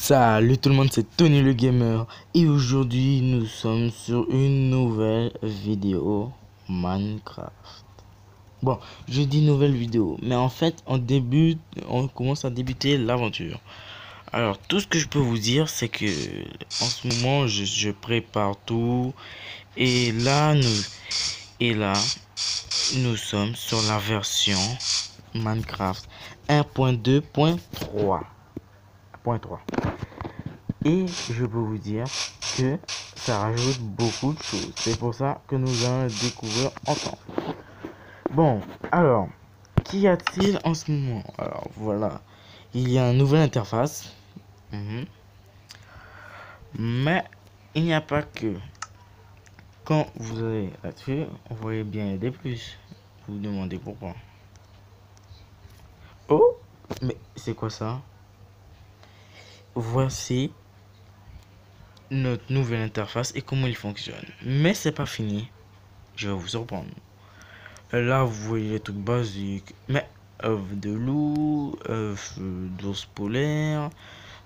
Salut tout le monde, c'est Tony le Gamer et aujourd'hui nous sommes sur une nouvelle vidéo Minecraft. Bon, je dis nouvelle vidéo, mais en fait on commence à débuter l'aventure. Alors tout ce que je peux vous dire c'est que en ce moment je prépare tout et là nous sommes sur la version Minecraft 1.2.3. Et je peux vous dire que ça rajoute beaucoup de choses. C'est pour ça que nous allons découvrir ensemble. Bon, alors, qu'y a-t-il en ce moment? Alors voilà, il y a une nouvelle interface. Mais il n'y a pas que. Quand vous allez là-dessus, vous voyez bien des plus. Vous vous demandez pourquoi. Oh, mais c'est quoi ça? Voici notre nouvelle interface et comment il fonctionne. Mais c'est pas fini. Je vais vous surprendre. Là, vous voyez les trucs basiques. Mais œuf de loup, œuf d'ours polaire,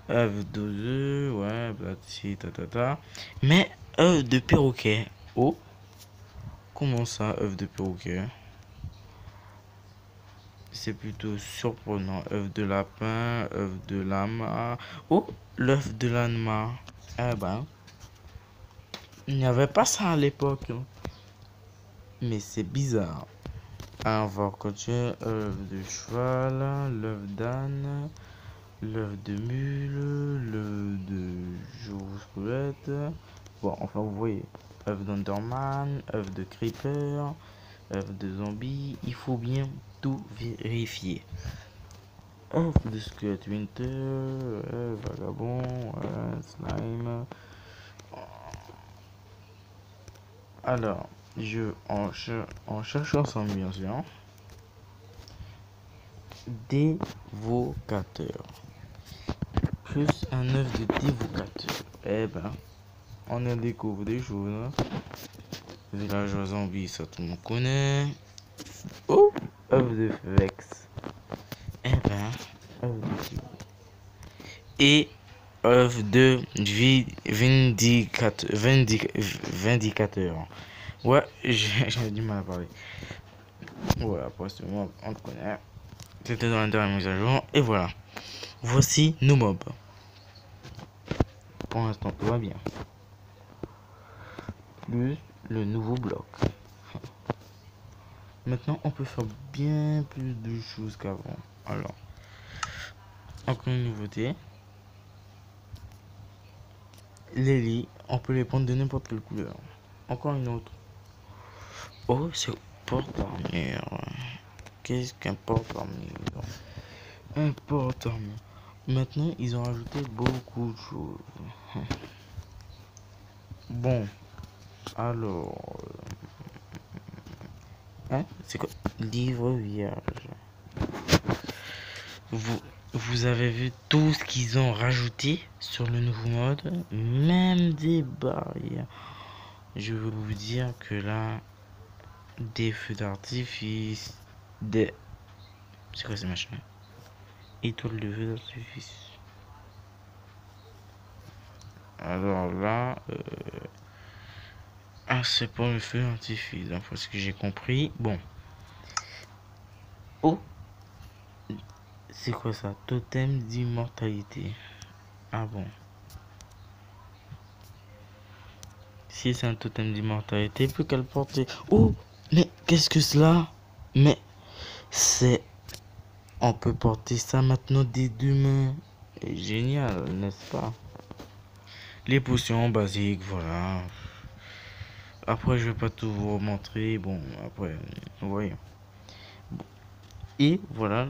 œuf d'oiseau, ouais, blati, tatata. Mais œuf de perroquet. Oh, comment ça, œuf de perroquet? C'est plutôt surprenant. Œuf de lapin, œuf de lama. Oh, l'œuf de lama. Eh ben, il n'y avait pas ça à l'époque. Mais c'est bizarre. Alors, on va continuer. L'œuf de cheval, l'œuf d'âne, l'œuf de mule, l'œuf de jour-squelette. Bon, enfin, vous voyez. Œuf d'Enderman, œuf de creeper, œuf de zombie. Il faut bien tout vérifier. œuf de squelette winter, vagabond, slime. Alors, en cherchant ensemble, bien sûr. Dévocateur. Plus un œuf de dévocateur. Eh ben, on en découvre des choses. Hein. Villageois zombie, ça tout le monde connaît. Oh, œuf de vex. Eh ben, œuf de et œuf de vindicateur. Ouais, j'ai du mal à parler. Voilà, après ce mot, on le connaît. C'était dans la dernière mise à jour. Et voilà. Voici nos mobs. Pour l'instant, tout va bien. Plus le nouveau bloc. Maintenant, on peut faire bien plus de choses qu'avant. Alors, encore une nouveauté. Les lits, on peut les prendre de n'importe quelle couleur. Encore une autre. Oh, c'est porte-armure. Qu'est-ce qu'un porte-armure? Un porte-armure. Maintenant, ils ont ajouté beaucoup de choses. Bon, alors... Hein? C'est quoi? Livre vierge. Vous avez vu tout ce qu'ils ont rajouté sur le nouveau mode? Même des barrières. Je veux vous dire que là, des feux d'artifice, des... C'est quoi ces machins? Étoiles de feux d'artifice. Alors là, ah, c'est pas le feu d'artifice, d'après ce que j'ai compris. Bon. Oh, c'est quoi ça? Totem d'immortalité. Ah bon. Si c'est un totem d'immortalité, plus qu'à le porter. Oh, mais qu'est-ce que cela? Mais c'est... On peut porter ça maintenant des deux mains. Génial, n'est-ce pas? Les potions basiques, voilà. Après, je vais pas tout vous montrer. Bon, après, vous voyez. Bon. Et voilà.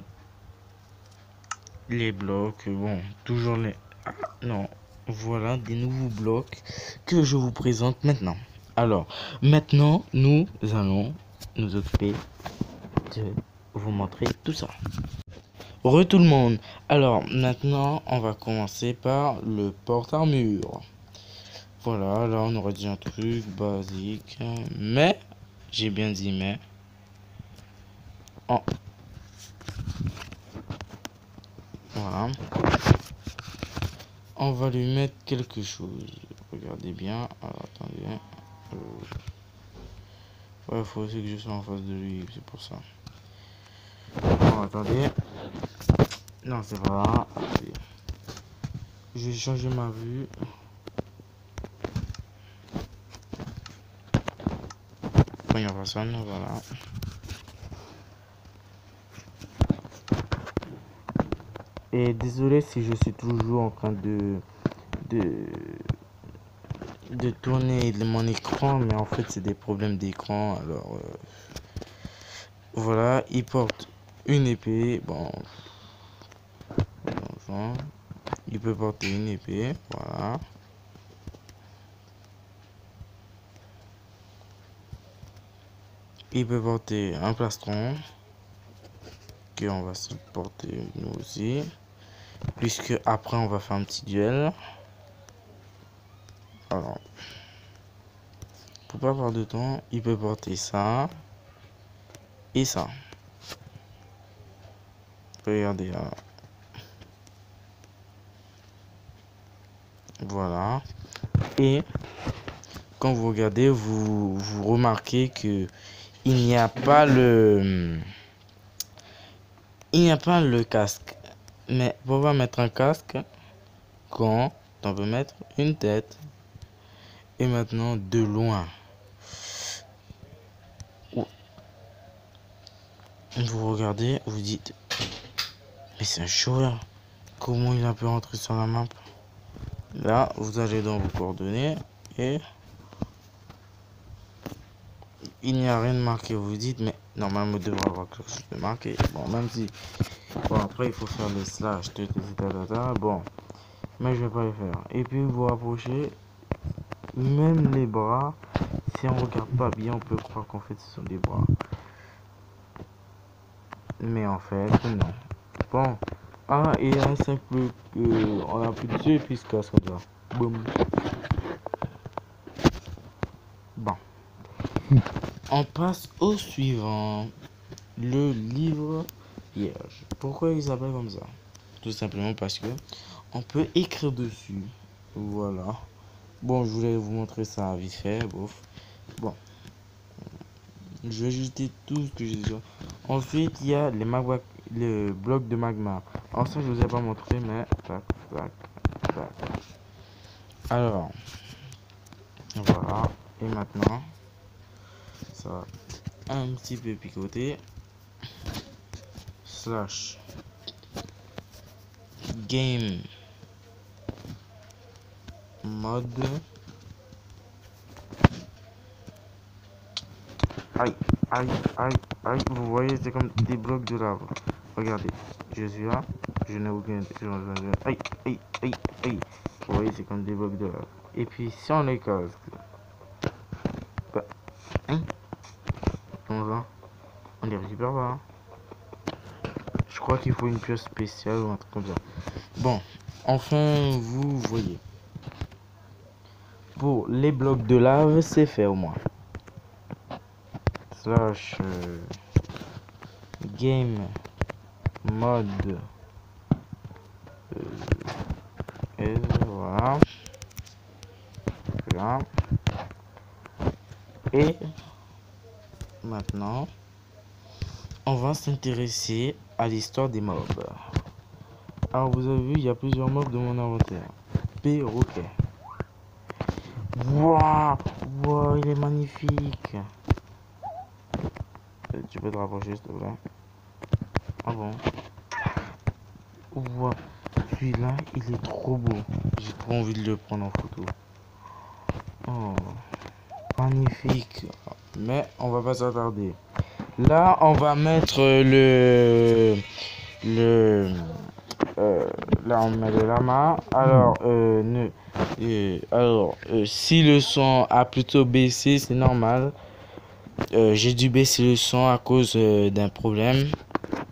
Les blocs, bon, toujours les... Ah, non, voilà des nouveaux blocs que je vous présente maintenant. Alors, maintenant, nous allons nous occuper de vous montrer tout ça. Re tout le monde. Alors, maintenant, on va commencer par le porte-armure. Voilà, là, on aurait dit un truc basique. Mais, j'ai bien dit mais. Oh. Voilà. on va lui mettre quelque chose. Regardez bien. Alors, attendez. Ouais, faut aussi que je sois en face de lui, c'est pour ça. Bon, attendez. Non, c'est pas là. Attendez. Je vais changer ma vue. Première personne, voilà. Et désolé si je suis toujours en train de, de tourner mon écran, mais en fait c'est des problèmes d'écran. Alors voilà, il porte une épée. Bon, il peut porter une épée, voilà. Il peut porter un plastron, que on va se porter nous aussi, puisque après on va faire un petit duel. Alors, pour pas avoir de temps, il peut porter ça et ça. Regardez là. Voilà. Et quand vous regardez, vous remarquez que il n'y a pas le casque. Mais pour pas mettre un casque, quand on peut mettre une tête. Et maintenant de loin. Vous regardez, vous dites, mais c'est un joueur. Comment il a pu rentrer sur la map? Là, vous allez dans vos coordonnées et il n'y a rien de marqué. Vous dites, mais normalement, il devrait avoir quelque chose de marqué. Bon, même si, bon, après, il faut faire les slash, bon, mais je vais pas le faire. Et puis, vous rapprochez, même les bras, si on regarde pas bien, on peut croire qu'en fait, ce sont des bras. Mais en fait, non. Bon. Ah, et un simple on a plus de yeux et puis se casse comme ça. Boum. Bon. On passe au suivant. Le livre vierge. Pourquoi il s'appelle comme ça? Tout simplement parce que on peut écrire dessus. Voilà. Bon, je voulais vous montrer ça vite fait. Bof. Bon. Je vais jeter tout ce que j'ai déjà. Ensuite, il y a le bloc de magma. Alors ça, je vous ai pas montré, mais tac, tac, tac. Alors, voilà. Et maintenant, ça va un petit peu picoter. Slash game mode. Aïe, aïe, aïe, aïe. Vous voyez, c'est comme des blocs de lave. Regardez, je suis là. Je n'ai aucune. Aïe, aïe, aïe, aïe. Vous voyez, c'est comme des blocs de lave. Et puis, si on les casse. Bah, hein? Comment ça? On les récupère pas. Hein? Je crois qu'il faut une pièce spéciale ou un truc comme ça. Bon, enfin, vous voyez. Pour les blocs de lave, c'est fait au moins. Slash game mode et voilà. Là. Et maintenant, on va s'intéresser à l'histoire des mobs. Alors vous avez vu, il y a plusieurs mobs de mon inventaire. Perroquet. Waouh, wow, il est magnifique. Tu peux te rapprocher s'il te plaît. Ah bon. Wow, celui-là, il est trop beau. J'ai trop envie de le prendre en photo. Oh, magnifique. Mais on va pas s'attarder. Là, on va mettre là on met le lama. Alors si le son a plutôt baissé, c'est normal. J'ai dû baisser le son à cause d'un problème.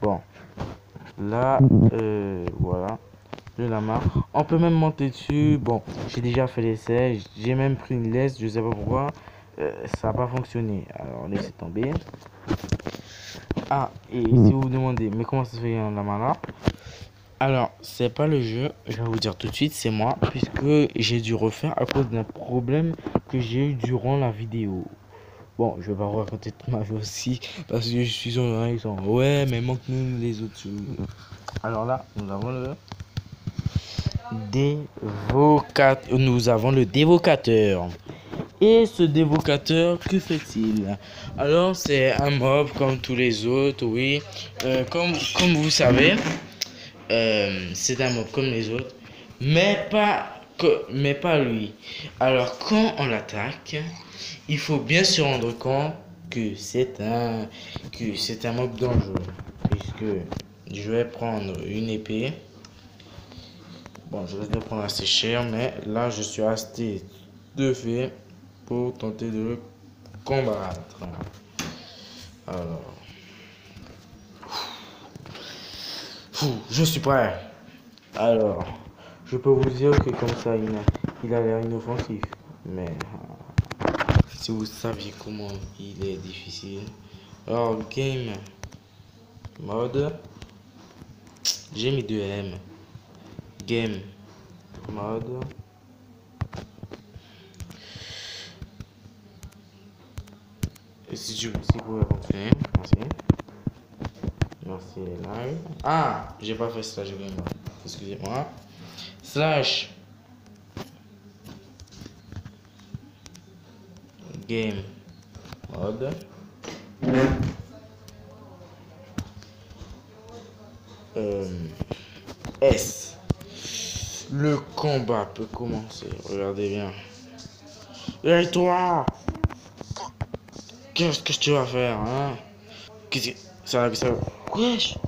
Bon, là voilà le lama. On peut même monter dessus. Bon, j'ai déjà fait l'essai. J'ai même pris une laisse. Je sais pas pourquoi. Ça n'a pas fonctionné. Alors laissez tomber. Ah, et si vous vous demandez, mais comment ça se fait un lama là? Alors, c'est pas le jeu, je vais vous dire tout de suite, c'est moi, puisque j'ai dû refaire à cause d'un problème que j'ai eu durant la vidéo. Bon, je vais pas vous raconter toute ma vie aussi, parce que je suis sur le ils sont, ouais, mais manque-nous les autres. Alors là, nous avons le dévocateur. Et ce dévocateur, que fait-il? Alors, c'est un mob comme tous les autres, oui. Comme vous savez, c'est un mob comme les autres, mais pas lui. Alors, quand on l'attaque, il faut bien se rendre compte que c'est un mob dangereux, puisque je vais prendre une épée. Bon, je vais le prendre assez cher, mais là, je suis assez de fait pour tenter de le combattre. Alors, je suis prêt. Alors, je peux vous dire que comme ça, il a l'air inoffensif. Mais si vous saviez comment il est difficile. Alors, game mode. J'ai mis 2M. Game mode. Et si vous pouvez fonctionner, merci. Merci les lives. Ah, j'ai pas fait slash game mode. Excusez-moi. Slash game mode. S. Le combat peut commencer. Regardez bien. Et toi, qu'est-ce que tu vas faire, hein? Qu'est-ce que ça. Wesh!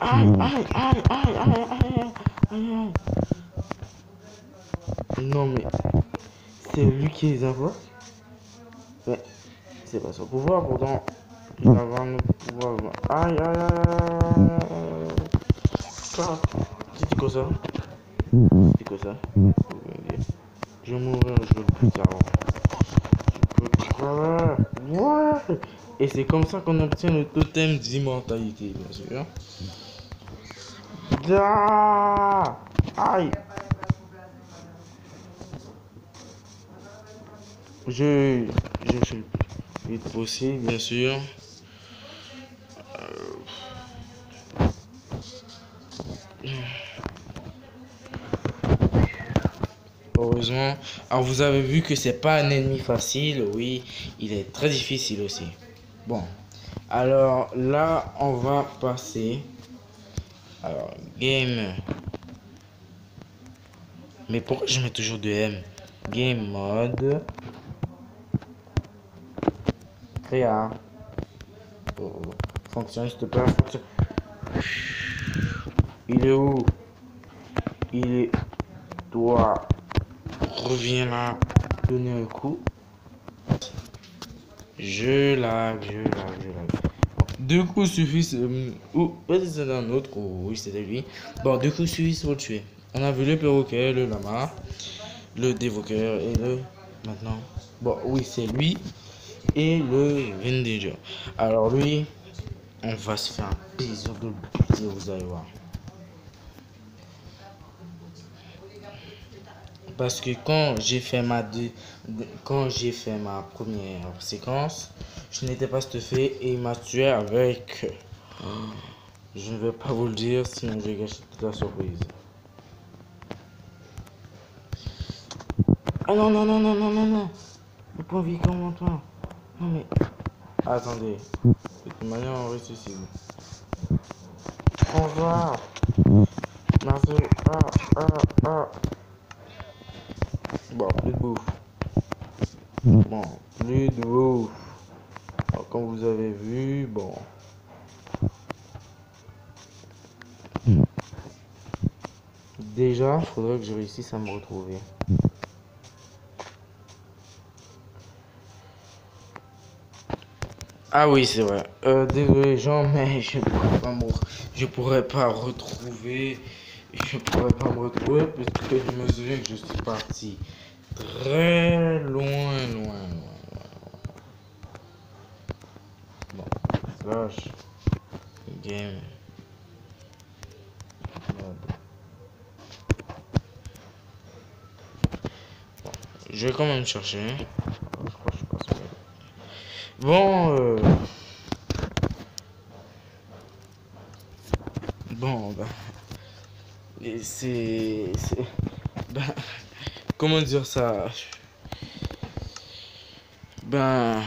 Aïe, aïe, aïe, aïe, aïe, aïe, aïe, aïe. Non, mais c'est lui qui les invoque? Mais c'est pas son pouvoir, pourtant. Il va avoir notre pouvoir. Aïe, aïe, aïe, aïe. C'était quoi ça? C'était quoi ça? Je vais mourir, je veux plus tard. Ouais. Et c'est comme ça qu'on obtient le totem d'immortalité, bien sûr. Ah, aïe. Je fais le plus vite possible, bien sûr. Heureusement. Alors vous avez vu que c'est pas un ennemi facile, oui, il est très difficile aussi. Bon, alors là on va passer. Alors game. Mais pourquoi je mets toujours de M? Game mode. Créa. Oh, oh. Fonctionne s'il te plaît, fonctionne. Il est où? Il est. Toi. Reviens là. Donner un coup. Je lag. Deux coups suffisent. Ou peut-être c'est un autre. Oh, oui, c'était lui. Bon, deux coups suffisent pour le tuer. On a vu le perroquet, le lama, le dévoqueur et le. Maintenant. Bon, oui, c'est lui. Et le Vendager. Alors, lui, on va se faire un plaisir de le buter, vous allez voir. Parce que quand j'ai fait ma première séquence, je n'étais pas stuffé et il m'a tué avec. Je ne vais pas vous le dire, sinon je vais gâcher toute la surprise. Ah non, non, non, non, non, non, non. Le point vie comment toi? Non mais. Attendez. De toute manière, on ressuscite. Au revoir. Merci. Ah. Bon, plus de bouffe. Bon, plus de bouffe. Alors, comme vous avez vu, bon. Déjà, il faudrait que je réussisse à me retrouver. Ah oui, c'est vrai. Désolé, Jean, mais je pourrais pas retrouver. Je pourrais pas me retrouver parce que je me souviens que je suis parti très loin. Bon, slash game je vais quand même chercher. Je crois que je passe pas. Bon, bon, bah, et ben, comment dire ça? Ben,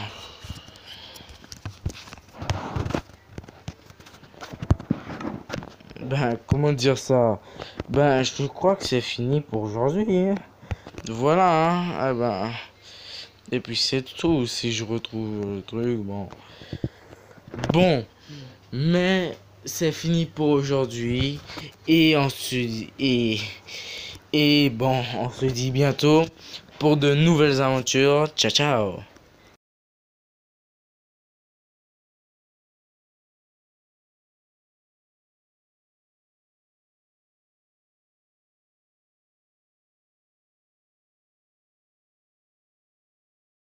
comment dire ça? Ben, je crois que c'est fini pour aujourd'hui, hein. Voilà, hein. Ah ben, et puis c'est tout. Si je retrouve le truc, bon. Bon, mais c'est fini pour aujourd'hui. Et on se dit, et bon, on se dit bientôt pour de nouvelles aventures. Ciao, ciao.